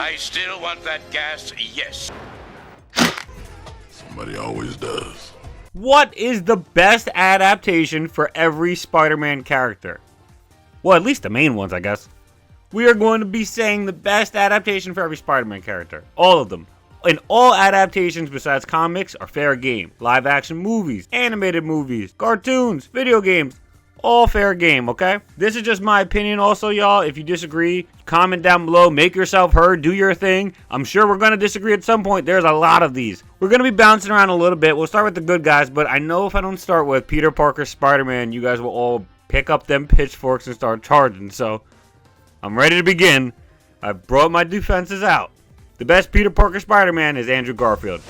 I still want that gas, yes. Somebody always does. What is the best adaptation for every Spider-Man character? Well, at least the main ones, I guess. We are going to be saying the best adaptation for every Spider-Man character. All of them. And all adaptations besides comics are fair game. Live action movies, animated movies, cartoons, video games. All fair game, okay? This is just my opinion also, y'all. If you disagree, comment down below. Make yourself heard. Do your thing. I'm sure we're going to disagree at some point. There's a lot of these. We're going to be bouncing around a little bit. We'll start with the good guys, but I know if I don't start with Peter Parker's Spider-Man, you guys will all pick up them pitchforks and start charging. So, I'm ready to begin. I've brought my defenses out. The best Peter Parker Spider-Man is Andrew Garfield.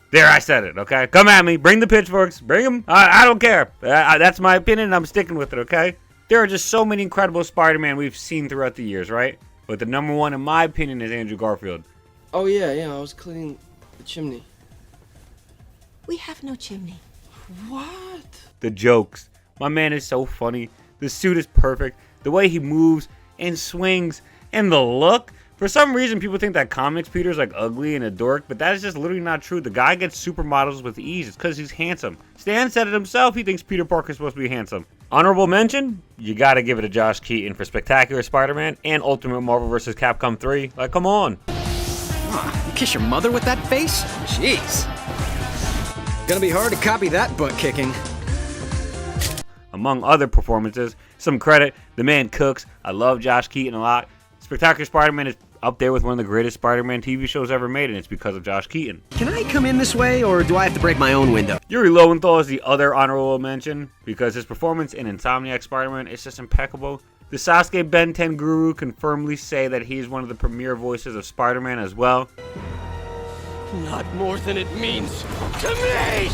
There, I said it, okay? Come at me. Bring the pitchforks. Bring them. I don't care. That's my opinion, and I'm sticking with it, okay? There are just so many incredible Spider-Man we've seen throughout the years, right? But the number one, in my opinion, is Andrew Garfield. Oh, yeah, I was cleaning the chimney. We have no chimney. What? The jokes. My man is so funny. The suit is perfect. The way he moves and swings and the look. For some reason, people think that comics Peter's like ugly and a dork, but that is just literally not true. The guy gets supermodels with ease. It's because he's handsome. Stan said it himself. He thinks Peter Parker's supposed to be handsome. Honorable mention? You gotta give it to Josh Keaton for Spectacular Spider-Man and Ultimate Marvel vs. Capcom 3. Like, come on. You kiss your mother with that face? Jeez. Gonna be hard to copy that butt kicking. Among other performances, some credit, the man cooks. I love Josh Keaton a lot. Spectacular Spider-Man is up there with one of the greatest Spider-Man TV shows ever made, and it's because of Josh Keaton. Can I come in this way, or do I have to break my own window? Yuri Lowenthal is the other honorable mention, because his performance in Insomniac Spider-Man is just impeccable. The Sasuke Ben 10 guru can firmly say that he's one of the premier voices of Spider-Man as well. Not more than it means to me!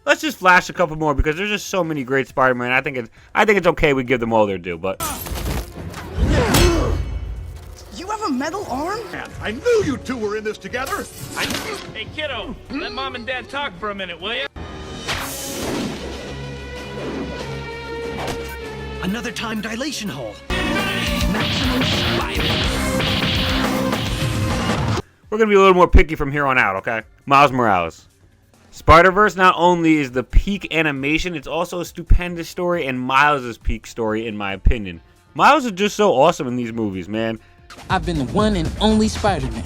Let's just flash a couple more, because there's just so many great Spider-Man. I think it's okay we give them all their due, but... You have a metal arm? I knew you two were in this together. Hey, kiddo, let mom and dad talk for a minute, will ya? Another time dilation hole. We're going to be a little more picky from here on out, okay? Miles Morales. Spider-Verse not only is the peak animation, it's also a stupendous story and Miles' peak story, in my opinion. Miles is just so awesome in these movies, man. I've been the one and only Spider-Man.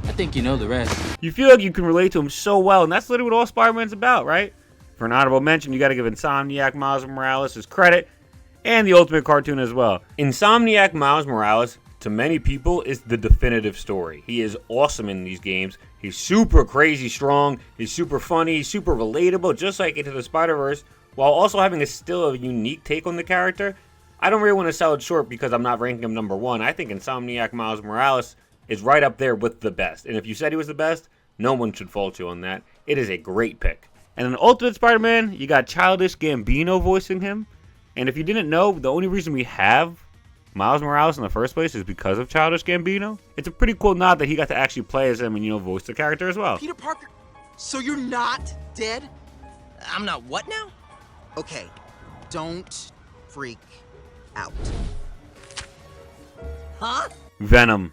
I think you know the rest. You feel like you can relate to him so well, and that's literally what all Spider-Man's about, right? For an honorable mention, you got to give Insomniac Miles Morales his credit, and the Ultimate cartoon as well. Insomniac Miles Morales, to many people, is the definitive story. He is awesome in these games. He's super crazy strong, he's super funny, he's super relatable, just like Into the Spider-Verse, while also having still a unique take on the character. I don't really want to sell it short because I'm not ranking him number one. I think Insomniac Miles Morales is right up there with the best. And if you said he was the best, no one should fault you on that. It is a great pick. And in Ultimate Spider-Man, you got Childish Gambino voicing him. And if you didn't know, the only reason we have Miles Morales in the first place is because of Childish Gambino. It's a pretty cool nod that he got to actually play as him and, voice the character as well. Peter Parker, so you're not dead? I'm not what now? Okay, don't freak out. Huh? Venom.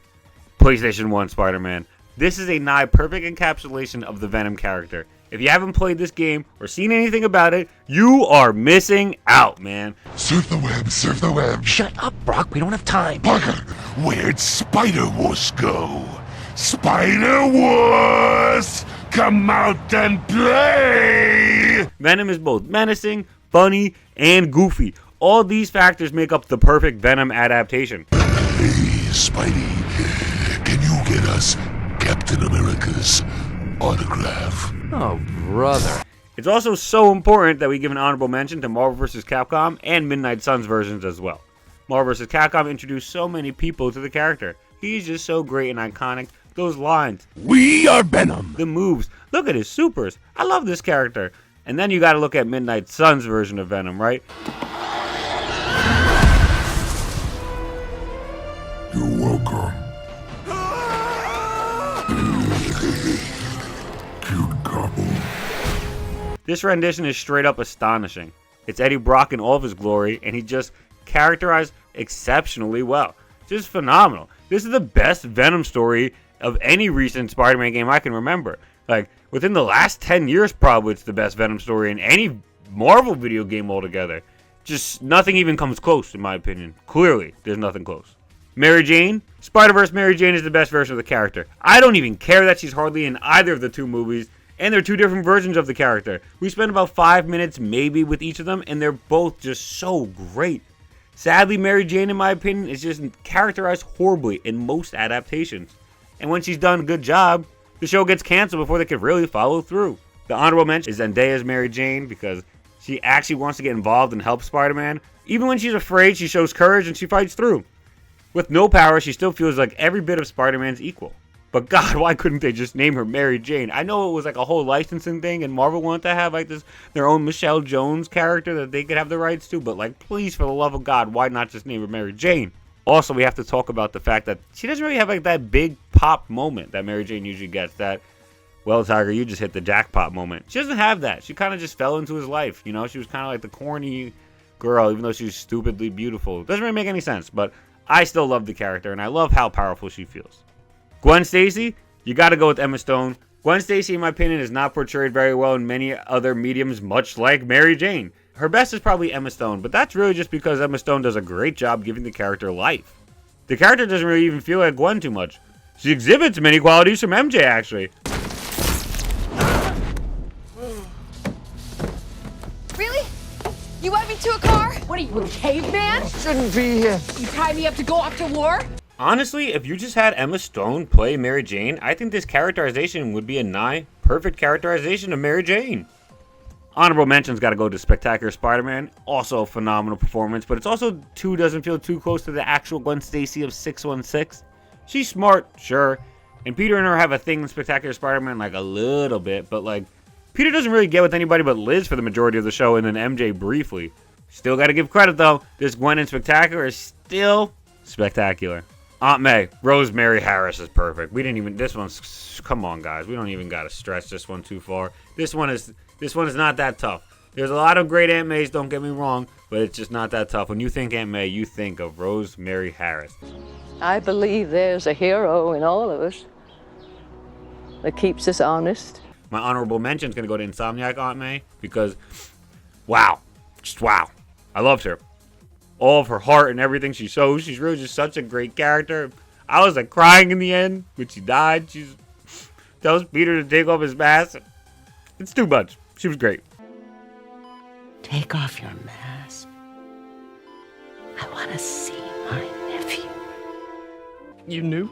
PlayStation 1 Spider-Man. This is a nigh perfect encapsulation of the Venom character. If you haven't played this game or seen anything about it, you are missing out, man. Surf the web, surf the web. Shut up, Brock. We don't have time. Parker, where'd Spider-Wuss go? Spider-Wuss, come out and play! Venom is both menacing, funny, and goofy. All these factors make up the perfect Venom adaptation. Hey, Spidey, can you get us Captain America's autograph? Oh, brother. It's also so important that we give an honorable mention to Marvel vs. Capcom and Midnight Suns versions as well. Marvel vs. Capcom introduced so many people to the character. He's just so great and iconic. Those lines. We are Venom. The moves. Look at his supers. I love this character. And then you gotta look at Midnight Suns version of Venom, right? You're welcome. Cute couple. This rendition is straight up astonishing. It's Eddie Brock in all of his glory, and he just characterized exceptionally well. Just phenomenal. This is the best Venom story of any recent Spider-Man game I can remember. Like, within the last 10 years, probably it's the best Venom story in any Marvel video game altogether. Just nothing even comes close, in my opinion. Clearly, there's nothing close. Mary Jane? Spider-Verse Mary Jane is the best version of the character. I don't even care that she's hardly in either of the two movies, and they're two different versions of the character. We spent about 5 minutes maybe with each of them, and they're both just so great. Sadly, Mary Jane, in my opinion, is just characterized horribly in most adaptations. And when she's done a good job, the show gets canceled before they could really follow through. The honorable mention is Zendaya's Mary Jane, because she actually wants to get involved and help Spider-Man. Even when she's afraid, she shows courage and she fights through. With no power, she still feels like every bit of Spider-Man's equal. But God, why couldn't they just name her Mary Jane? I know it was like a whole licensing thing, and Marvel wanted to have like this their own Michelle Jones character that they could have the rights to, but like, please, for the love of God, why not just name her Mary Jane? Also, we have to talk about the fact that she doesn't really have like that big pop moment that Mary Jane usually gets. That, well, Tiger, you just hit the jackpot moment. She doesn't have that. She kind of just fell into his life. You know, she was kind of like the corny girl, even though she's stupidly beautiful. Doesn't really make any sense, but I still love the character, and I love how powerful she feels. Gwen Stacy, you got to go with Emma Stone. Gwen Stacy, in my opinion, is not portrayed very well in many other mediums, much like Mary Jane. Her best is probably Emma Stone, but that's really just because Emma Stone does a great job giving the character life. The character doesn't really even feel like Gwen too much. She exhibits many qualities from MJ, actually. Really? You want me to a car? What are you, a caveman? Shouldn't be here. You tie me up to go off to war? Honestly, if you just had Emma Stone play Mary Jane, I think this characterization would be a nigh perfect characterization of Mary Jane. Honorable mention's got to go to Spectacular Spider-Man. Also a phenomenal performance, but it's also doesn't feel too close to the actual Gwen Stacy of 616. She's smart, sure, and Peter and her have a thing in Spectacular Spider-Man like a little bit, but like Peter doesn't really get with anybody but Liz for the majority of the show, and then MJ briefly. Still got to give credit though. This Gwen in Spectacular is still spectacular. Aunt May, Rosemary Harris is perfect. This one's, come on guys, we don't even gotta stretch this one too far. This one is not that tough. There's a lot of great Aunt Mays, don't get me wrong, but it's just not that tough. When you think Aunt May, you think of Rosemary Harris. I believe there's a hero in all of us that keeps us honest. My honorable mention is gonna go to Insomniac Aunt May, because wow, just wow. I loved her. All of her heart and everything she shows. She's really just such a great character. I was like crying in the end when she died. She tells Peter to take off his mask. It's too much. She was great. Take off your mask. I want to see my nephew. You knew?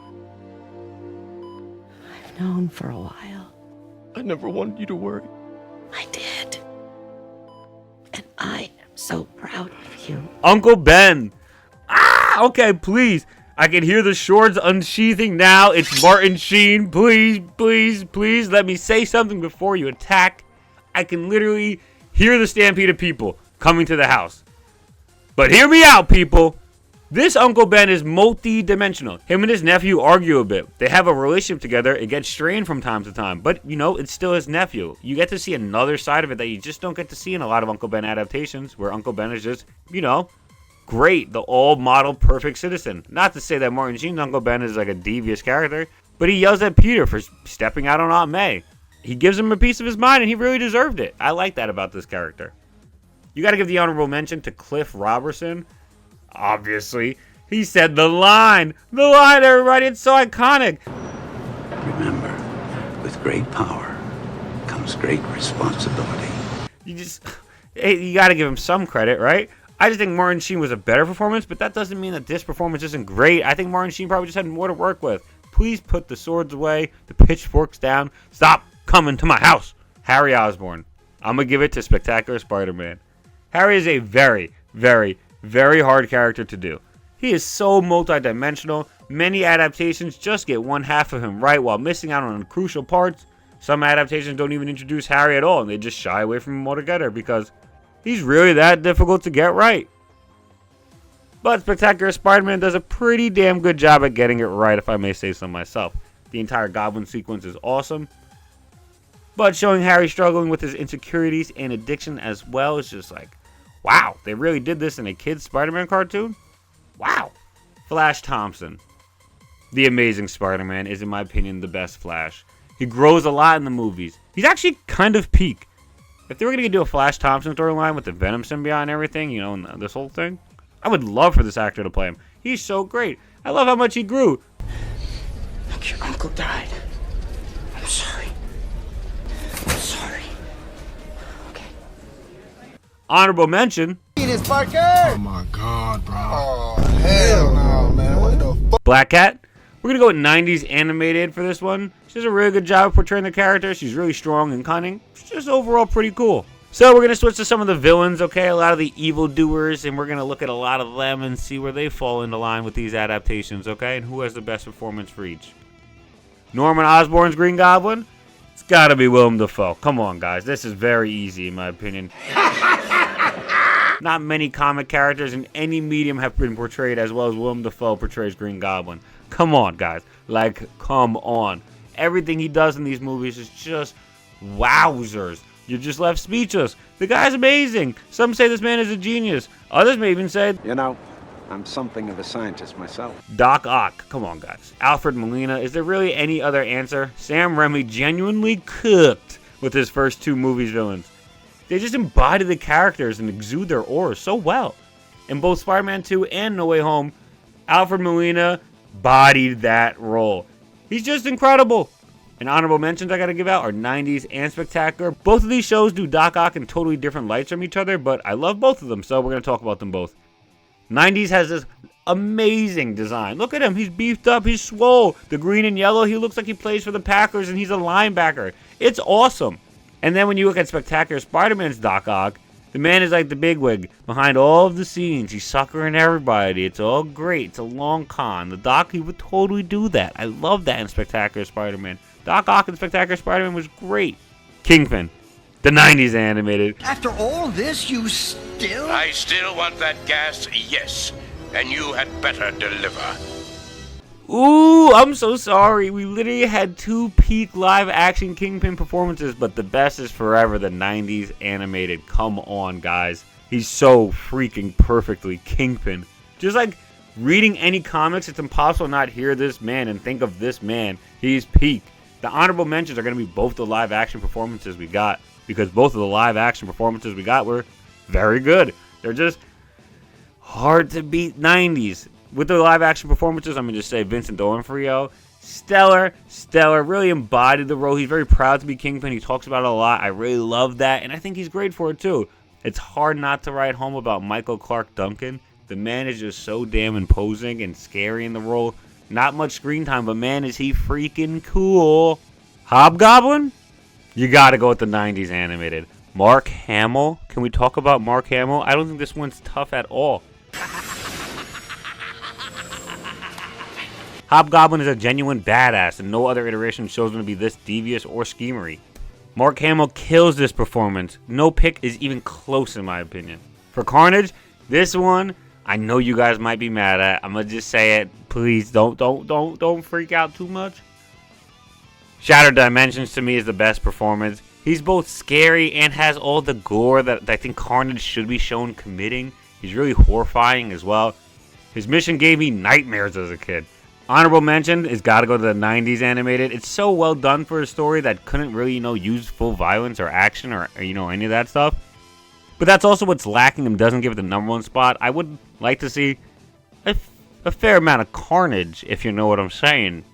I've known for a while. I never wanted you to worry. I did. And I am so proud of you. Uncle Ben. Okay, please. I can hear the swords unsheathing now. It's Martin Sheen. Please, please, please let me say something before you attack. I can literally hear the stampede of people coming to the house. But hear me out, people. This Uncle Ben is multi-dimensional. Him and his nephew argue a bit. They have a relationship together. It gets strained from time to time. But, you know, it's still his nephew. You get to see another side of it that you just don't get to see in a lot of Uncle Ben adaptations, where Uncle Ben is just, you know, great. The all-model perfect citizen. Not to say that Martin Sheen's Uncle Ben is like a devious character, but he yells at Peter for stepping out on Aunt May. He gives him a piece of his mind, and he really deserved it. I like that about this character. You got to give the honorable mention to Cliff Robertson. Obviously, he said the line, everybody, it's so iconic. Remember, with great power comes great responsibility. You got to give him some credit, right? I just think Martin Sheen was a better performance, but that doesn't mean that this performance isn't great. I think Martin Sheen probably just had more to work with. Please put the swords away, the pitchforks down. Stop coming to my house. Harry Osborn. I'm going to give it to Spectacular Spider-Man. Harry is a very, very, very hard character to do. He is so multi-dimensional. Many adaptations just get one half of him right while missing out on crucial parts. Some adaptations don't even introduce Harry at all, and they just shy away from him altogether because he's really that difficult to get right. But Spectacular Spider-Man does a pretty damn good job at getting it right, if I may say so myself. The entire Goblin sequence is awesome. But showing Harry struggling with his insecurities and addiction as well is just like, wow, they really did this in a kid's Spider-Man cartoon? Wow. Flash Thompson. The Amazing Spider-Man is, in my opinion, the best Flash. He grows a lot in the movies. He's actually kind of peak. If they were going to do a Flash Thompson storyline with the Venom symbiote and everything, you know, and this whole thing, I would love for this actor to play him. He's so great. I love how much he grew. Look, your uncle died. I'm sorry. I'm sorry. Okay. Honorable mention. Oh my god, bro. Oh, hell no, man. What the fuck? Black Cat. We're going to go with 90s animated for this one. She does a really good job of portraying the character. She's really strong and cunning. She's just overall pretty cool. So we're going to switch to some of the villains, okay? A lot of the evildoers, and we're going to look at a lot of them and see where they fall into line with these adaptations, okay? And who has the best performance for each. Norman Osborn's Green Goblin? It's got to be Willem Dafoe. Come on, guys. This is very easy, in my opinion. Not many comic characters in any medium have been portrayed as well as Willem Dafoe portrays Green Goblin. Come on, guys. Like, come on. Everything he does in these movies is just wowzers. You're just left speechless. The guy's amazing. Some say this man is a genius. Others may even say, you know, I'm something of a scientist myself. Doc Ock. Come on, guys. Alfred Molina. Is there really any other answer? Sam Raimi genuinely cooked with his first two movies villains. They just embody the characters and exude their auras so well. In both Spider-Man 2 and No Way Home, Alfred Molina bodied that role. He's just incredible. And honorable mentions I gotta give out are 90s and Spectacular. Both of these shows do Doc Ock in totally different lights from each other, but I love both of them, so we're gonna talk about them both. 90s has this amazing design. Look at him, he's beefed up, he's swole. The green and yellow, he looks like he plays for the Packers and he's a linebacker. It's awesome. And then when you look at Spectacular Spider-Man's Doc Ock, the man is like the bigwig behind all of the scenes. He's suckering everybody. It's all great. It's a long con. The Doc, he would totally do that. I love that in Spectacular Spider-Man. Doc Ock in Spectacular Spider-Man was great. Kingpin, the 90s animated. After all this, you still... I still want that gas, yes. And you had better deliver. Ooh, I'm so sorry. We literally had two peak live-action Kingpin performances, but the best is forever the 90s animated. Come on, guys. He's so freaking perfectly Kingpin. Just like reading any comics, it's impossible not hear this man and think of this man. He's peak. The honorable mentions are going to be both the live-action performances we got, because both of the live-action performances we got were very good. They're just hard to beat 90s. With the live-action performances, I'm going to just say Vincent D'Onofrio, stellar, really embodied the role. He's very proud to be Kingpin. He talks about it a lot. I really love that, and I think he's great for it, too. It's hard not to write home about Michael Clark Duncan. The man is just so damn imposing and scary in the role. Not much screen time, but man, is he freaking cool. Hobgoblin? You got to go with the 90s animated. Mark Hamill? Can we talk about Mark Hamill? I don't think this one's tough at all. Hobgoblin is a genuine badass, and no other iteration shows him to be this devious or schemery. Mark Hamill kills this performance. No pick is even close in my opinion. For Carnage, this one, I know you guys might be mad at. I'm gonna just say it. Please don't freak out too much. Shattered Dimensions to me is the best performance. He's both scary and has all the gore that I think Carnage should be shown committing. He's really horrifying as well. His mission gave me nightmares as a kid. Honorable mention is gotta go to the 90s animated. It's so well done for a story that couldn't really, use full violence or action or any of that stuff. But that's also what's lacking and doesn't give it the #1 spot. I would like to see a fair amount of carnage, if you know what I'm saying.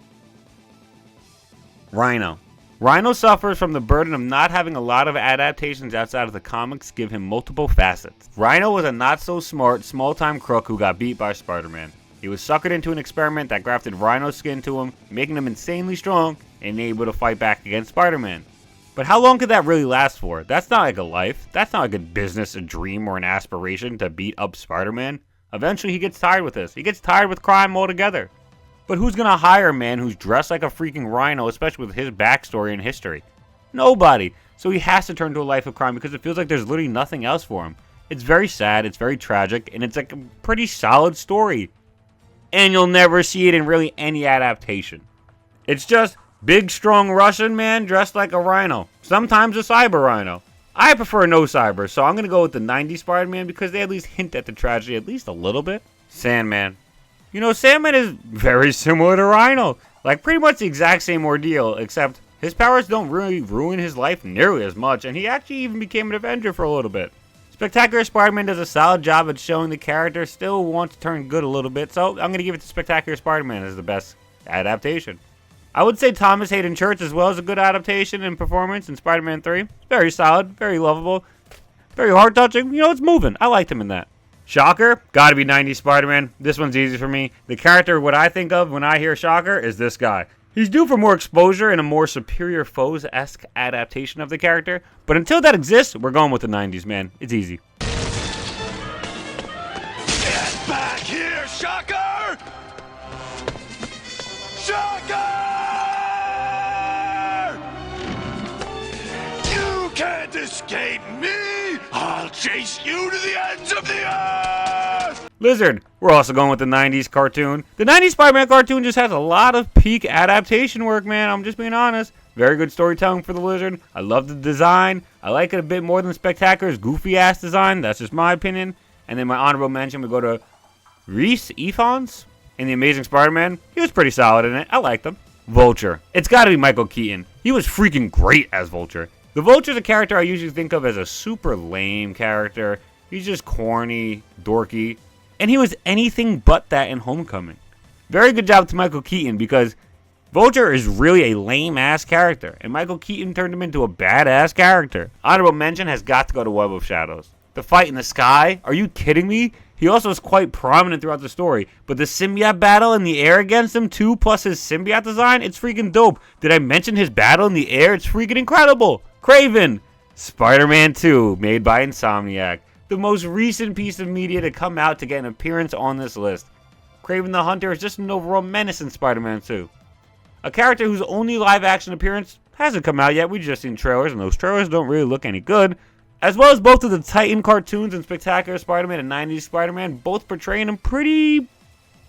Rhino. Rhino suffers from the burden of not having a lot of adaptations outside of the comics give him multiple facets. Rhino was a not-so-smart, small-time crook who got beat by Spider-Man. He was suckered into an experiment that grafted Rhino's skin to him, making him insanely strong and able to fight back against Spider-Man. But how long could that really last for? That's not like a life. That's not like a business, a dream, or an aspiration to beat up Spider-Man. Eventually he gets tired with this. He gets tired with crime altogether. But who's gonna hire a man who's dressed like a freaking rhino, especially with his backstory and history? Nobody. So he has to turn to a life of crime because it feels like there's literally nothing else for him. It's very sad, it's very tragic, and it's like a pretty solid story. And you'll never see it in really any adaptation. It's just big, strong Russian man dressed like a rhino. Sometimes a cyber rhino. I prefer no cyber, so I'm going to go with the 90s Spider-Man because they at least hint at the tragedy at least a little bit. Sandman. You know, Sandman is very similar to Rhino. Like, pretty much the exact same ordeal, except his powers don't really ruin his life nearly as much, and he actually even became an Avenger for a little bit. Spectacular Spider-Man does a solid job at showing the character still wants to turn good a little bit, so I'm going to give it to Spectacular Spider-Man as the best adaptation. I would say Thomas Hayden Church as well as a good adaptation and performance in Spider-Man 3. Very solid, very lovable, very heart-touching. You know, it's moving. I liked him in that. Shocker, gotta be 90s Spider-Man. This one's easy for me. The character, what I think of when I hear Shocker, is this guy. He's due for more exposure and a more superior foes-esque adaptation of the character. But until that exists, we're going with the 90s, man. It's easy. Get back here, Shocker! Shocker! You can't escape me! I'll chase you to the ends of the earth! Lizard, we're also going with the 90s cartoon. The 90s Spider-Man cartoon just has a lot of peak adaptation work, man. I'm just being honest. Very good storytelling for the Lizard. I love the design. I like it a bit more than Spectacular's goofy-ass design. That's just my opinion. And then my honorable mention, we go to Rhys Ifans in The Amazing Spider-Man. He was pretty solid in it. I liked him. Vulture. It's got to be Michael Keaton. He was freaking great as Vulture. The Vulture's a character I usually think of as a super lame character. He's just corny, dorky. And he was anything but that in Homecoming. Very good job to Michael Keaton because Vulture is really a lame-ass character. And Michael Keaton turned him into a badass character. Honorable mention has got to go to Web of Shadows. The fight in the sky? Are you kidding me? He also is quite prominent throughout the story. But the symbiote battle in the air against him too, plus his symbiote design, it's freaking dope. Did I mention his battle in the air? It's freaking incredible. Kraven. Spider-Man 2, made by Insomniac. The most recent piece of media to come out to get an appearance on this list. Kraven the Hunter is just an overall menace in Spider-Man 2. A character whose only live-action appearance hasn't come out yet. We've just seen trailers, and those trailers don't really look any good. As well as both of the Titan cartoons and Spectacular Spider-Man and 90s Spider-Man, both portraying him pretty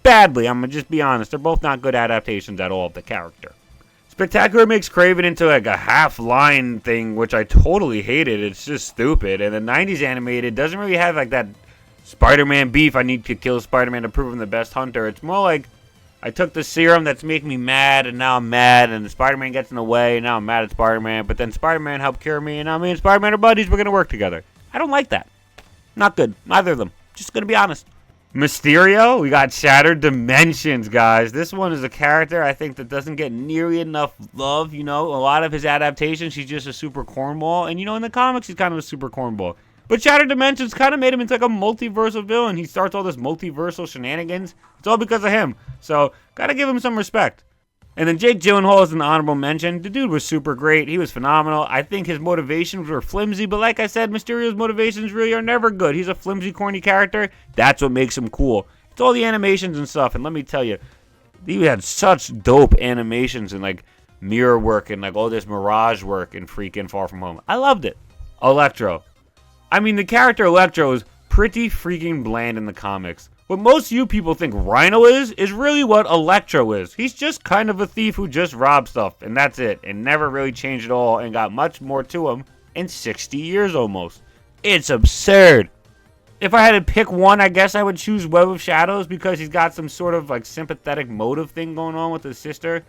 badly. I'm going to just be honest. They're both not good adaptations at all of the character. Spectacular makes Kraven into like a half-line thing, which I totally hated. It's just stupid. And the 90s animated doesn't really have like that Spider-Man beef. I need to kill Spider-Man to prove I'm the best hunter. It's more like I took the serum that's making me mad, and now I'm mad, and Spider-Man gets in the way, and now I'm mad at Spider-Man. But then Spider-Man helped cure me, and now me and Spider-Man are buddies. We're going to work together. I don't like that. Not good. Neither of them. Just going to be honest. Mysterio, we got Shattered Dimensions, guys. This one is a character I think that doesn't get nearly enough love. You know, a lot of his adaptations, he's just a super cornball. And, you know, in the comics, he's kind of a super cornball. But Shattered Dimensions kind of made him into like a multiversal villain. He starts all this multiversal shenanigans. It's all because of him. So, gotta give him some respect. And then Jake Gyllenhaal is an honorable mention. The dude was super great. He was phenomenal. I think his motivations were flimsy, but like I said, Mysterio's motivations really are never good. He's a flimsy, corny character. That's what makes him cool. It's all the animations and stuff. And let me tell you, he had such dope animations and like mirror work and like all this mirage work in freaking Far From Home. I loved it. Electro. I mean, the character Electro is pretty freaking bland in the comics. What most you people think Rhino is really what Electro is. He's just kind of a thief who just robs stuff, and that's it. And never really changed at all, and got much more to him in 60 years almost. It's absurd. If I had to pick one, I guess I would choose Web of Shadows, because he's got some sort of like sympathetic motive thing going on with his sister.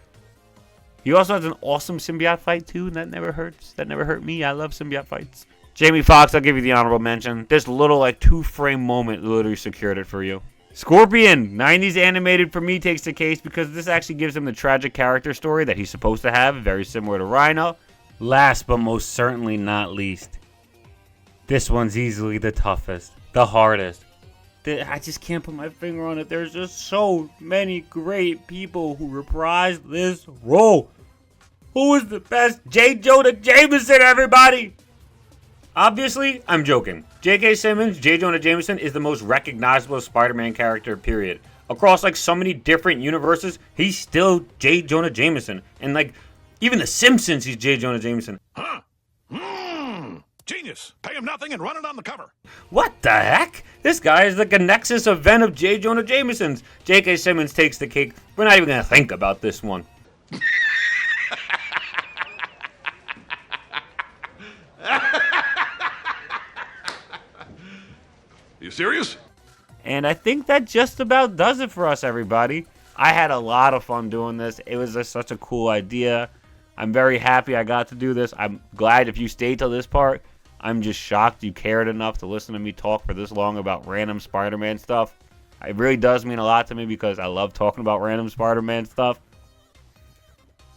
He also has an awesome symbiote fight too, and that never hurts. That never hurt me. I love symbiote fights. Jamie Foxx, I'll give you the honorable mention. This little like 2-frame moment literally secured it for you. Scorpion, 90s animated for me takes the case because this actually gives him the tragic character story that he's supposed to have, very similar to Rhino. Last but most certainly not least, this one's easily the toughest, the hardest. I just can't put my finger on it. There's just so many great people who reprised this role. Who is the best? J. Jonah Jameson, everybody! Obviously, I'm joking. J.K. Simmons, J. Jonah Jameson, is the most recognizable Spider-Man character, period. Across, like, so many different universes, he's still J. Jonah Jameson. And, like, even The Simpsons, he's J. Jonah Jameson. Huh? Genius. Pay him nothing and run it on the cover. What the heck? This guy is like a nexus of Venom, J. Jonah Jamesons. J.K. Simmons takes the cake. We're not even going to think about this one. You serious? And I think that just about does it for us, everybody. I had a lot of fun doing this. It was just such a cool idea. I'm very happy I got to do this. I'm glad if you stayed till this part. I'm just shocked you cared enough to listen to me talk for this long about random Spider-Man stuff. It really does mean a lot to me because I love talking about random Spider-Man stuff.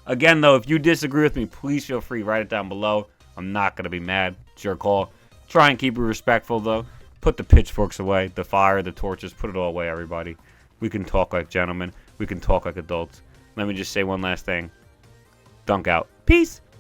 Again, though, if you disagree with me, please feel free to write it down below. I'm not going to be mad. It's your call. Try and keep it respectful, though. Put the pitchforks away, the fire, the torches. Put it all away, everybody. We can talk like gentlemen. We can talk like adults. Let me just say one last thing. Dunk out. Peace.